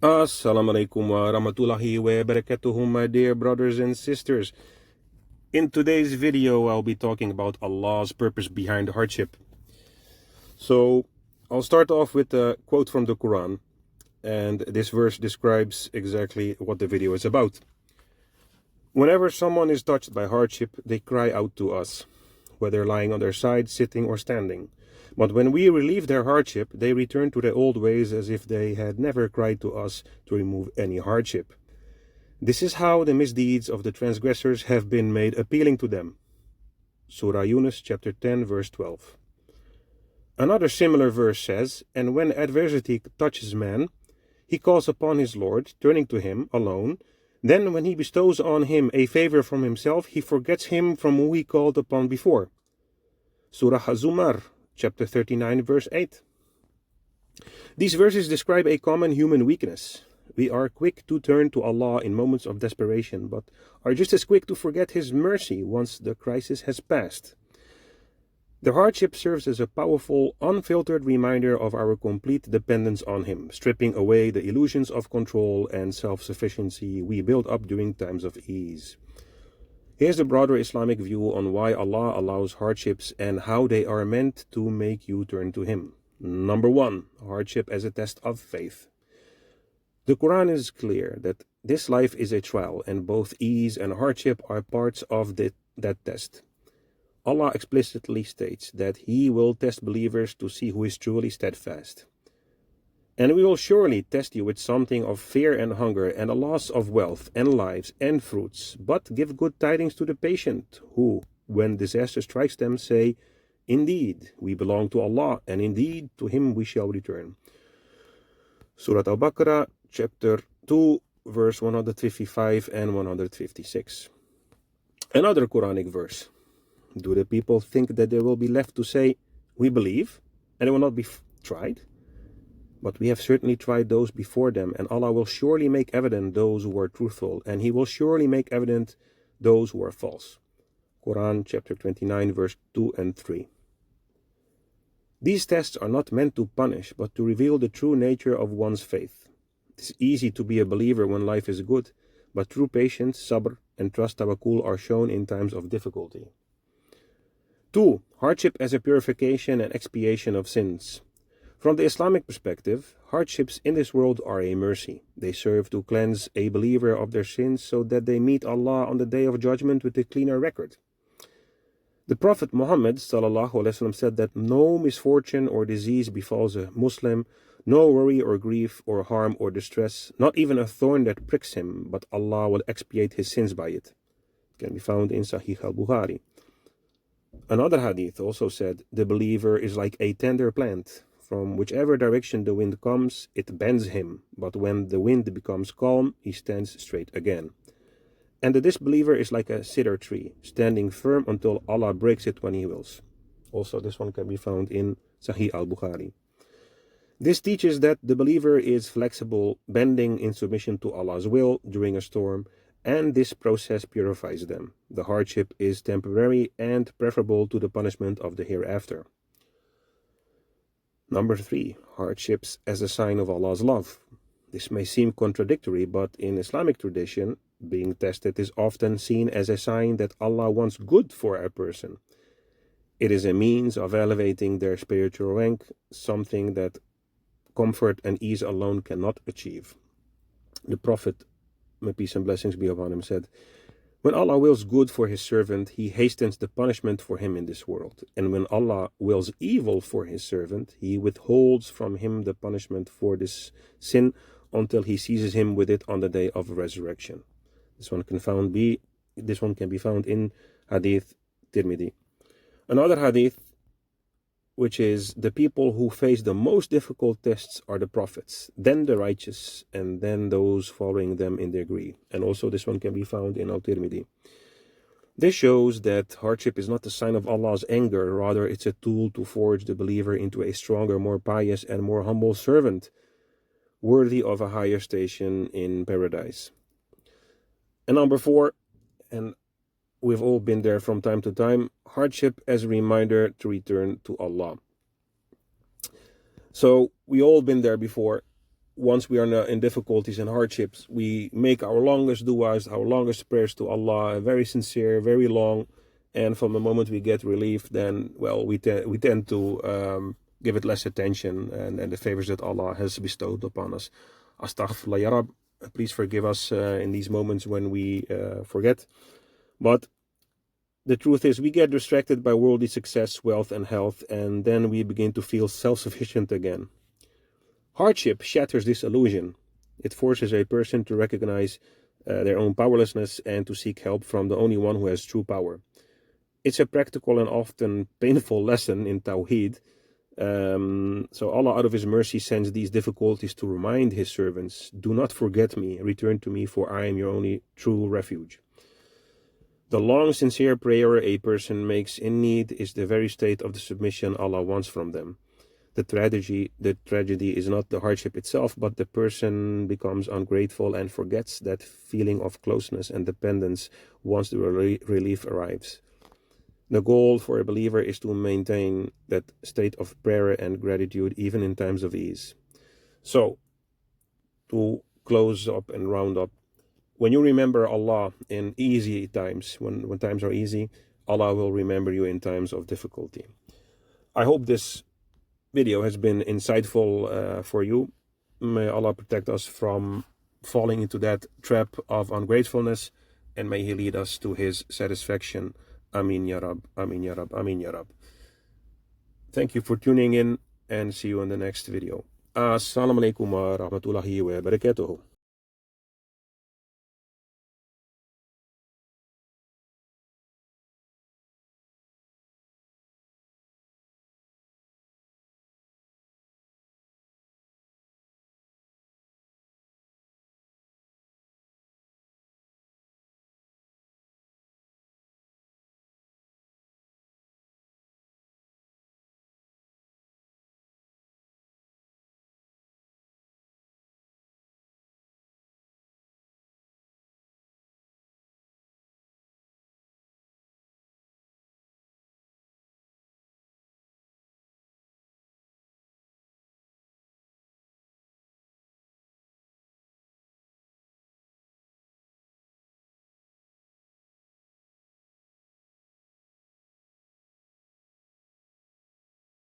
Assalamu alaikum wa rahmatullahi wa barakatuhu, my dear brothers and sisters. In today's video, I'll be talking about Allah's purpose behind hardship. So, I'll start off with a quote from the Quran, and this verse describes exactly what the video is about. Whenever someone is touched by hardship, they cry out to us, whether lying on their side, sitting, or standing. But when we relieve their hardship, they return to their old ways as if they had never cried to us to remove any hardship. This is how the misdeeds of the transgressors have been made appealing to them. Surah Yunus chapter 10 verse 12. Another similar verse says, "And when adversity touches man, he calls upon his Lord, turning to him alone. Then when he bestows on him a favor from himself, he forgets him from whom he called upon before." Surah Az-Zumar chapter 39 verse 8. These verses describe a common human weakness. We are quick to turn to Allah in moments of desperation, but are just as quick to forget His mercy once the crisis has passed. The hardship serves as a powerful, unfiltered reminder of our complete dependence on Him, stripping away the illusions of control and self-sufficiency we build up during times of ease. Here's the broader Islamic view on why Allah allows hardships and how they are meant to make you turn to Him. Number 1, hardship as a test of faith. The Quran is clear that this life is a trial, and both ease and hardship are parts of that test. Allah explicitly states that He will test believers to see who is truly steadfast. "And we will surely test you with something of fear and hunger, and a loss of wealth and lives and fruits. But give good tidings to the patient, who, when disaster strikes them, say, 'Indeed, we belong to Allah, and indeed to Him we shall return.'" Surah Al-Baqarah, chapter 2, verse 155 and 156. Another Quranic verse. "Do the people think that they will be left to say, 'We believe,' and it will not be tried? But we have certainly tried those before them, and Allah will surely make evident those who are truthful, and He will surely make evident those who are false." Quran chapter 29, verse 2 and 3. These tests are not meant to punish, but to reveal the true nature of one's faith. It is easy to be a believer when life is good, but true patience, sabr, and trust tawakkul are shown in times of difficulty. 2. Hardship as a purification and expiation of sins. From the Islamic perspective, hardships in this world are a mercy. They serve to cleanse a believer of their sins so that they meet Allah on the day of judgment with a cleaner record. The Prophet Muhammad ﷺ said that no misfortune or disease befalls a Muslim, no worry or grief or harm or distress, not even a thorn that pricks him, but Allah will expiate his sins by it. It can be found in Sahih al-Bukhari. Another hadith also said, "The believer is like a tender plant. From whichever direction the wind comes, it bends him, but when the wind becomes calm, he stands straight again. And the disbeliever is like a cedar tree, standing firm until Allah breaks it when He wills." Also, this one can be found in Sahih al-Bukhari. This teaches that the believer is flexible, bending in submission to Allah's will during a storm, and this process purifies them. The hardship is temporary and preferable to the punishment of the hereafter. Number 3, hardships as a sign of Allah's love. This may seem contradictory, but in Islamic tradition, being tested is often seen as a sign that Allah wants good for a person. It is a means of elevating their spiritual rank, something that comfort and ease alone cannot achieve. The Prophet, may peace and blessings be upon him, said, "When Allah wills good for His servant, He hastens the punishment for him in this world. And when Allah wills evil for His servant, He withholds from him the punishment for this sin until He seizes him with it on the day of resurrection." This one can be found in Hadith Tirmidhi. Another hadith, which is, "The people who face the most difficult tests are the prophets, then the righteous, and then those following them in their degree." And also this one can be found in Al-Tirmidhi. This shows that hardship is not a sign of Allah's anger, rather it's a tool to forge the believer into a stronger, more pious, and more humble servant, worthy of a higher station in paradise. And number 4, and we've all been there from time to time, hardship as a reminder to return to Allah. So we all been there before. once we are in difficulties and hardships, we make our longest du'as, our longest prayers to Allah, very sincere, very long. And from the moment we get relief, then, well, we tend to give it less attention and the favors that Allah has bestowed upon us. Astaghfirullah ya Rab. Please forgive us in these moments when we forget. But the truth is, we get distracted by worldly success, wealth, and health, and then we begin to feel self-sufficient again. Hardship shatters this illusion. It forces a person to recognize their own powerlessness and to seek help from the only one who has true power. It's a practical and often painful lesson in Tawheed. So Allah, out of His mercy, sends these difficulties to remind His servants, do not forget me, return to me, for I am your only true refuge. The long, sincere prayer a person makes in need is the very state of the submission Allah wants from them. The tragedy is not the hardship itself, but the person becomes ungrateful and forgets that feeling of closeness and dependence once the relief arrives. The goal for a believer is to maintain that state of prayer and gratitude even in times of ease. So, to close up and round up, when you remember Allah in easy times, when times are easy, Allah will remember you in times of difficulty. I hope this video has been insightful for you. May Allah protect us from falling into that trap of ungratefulness, and may He lead us to His satisfaction. Amin ya Rab, Amin ya Rab, Amin ya Rab. Thank you for tuning in, and see you in the next video. Assalamu alaikum wa rahmatullahi wa barakatuhu.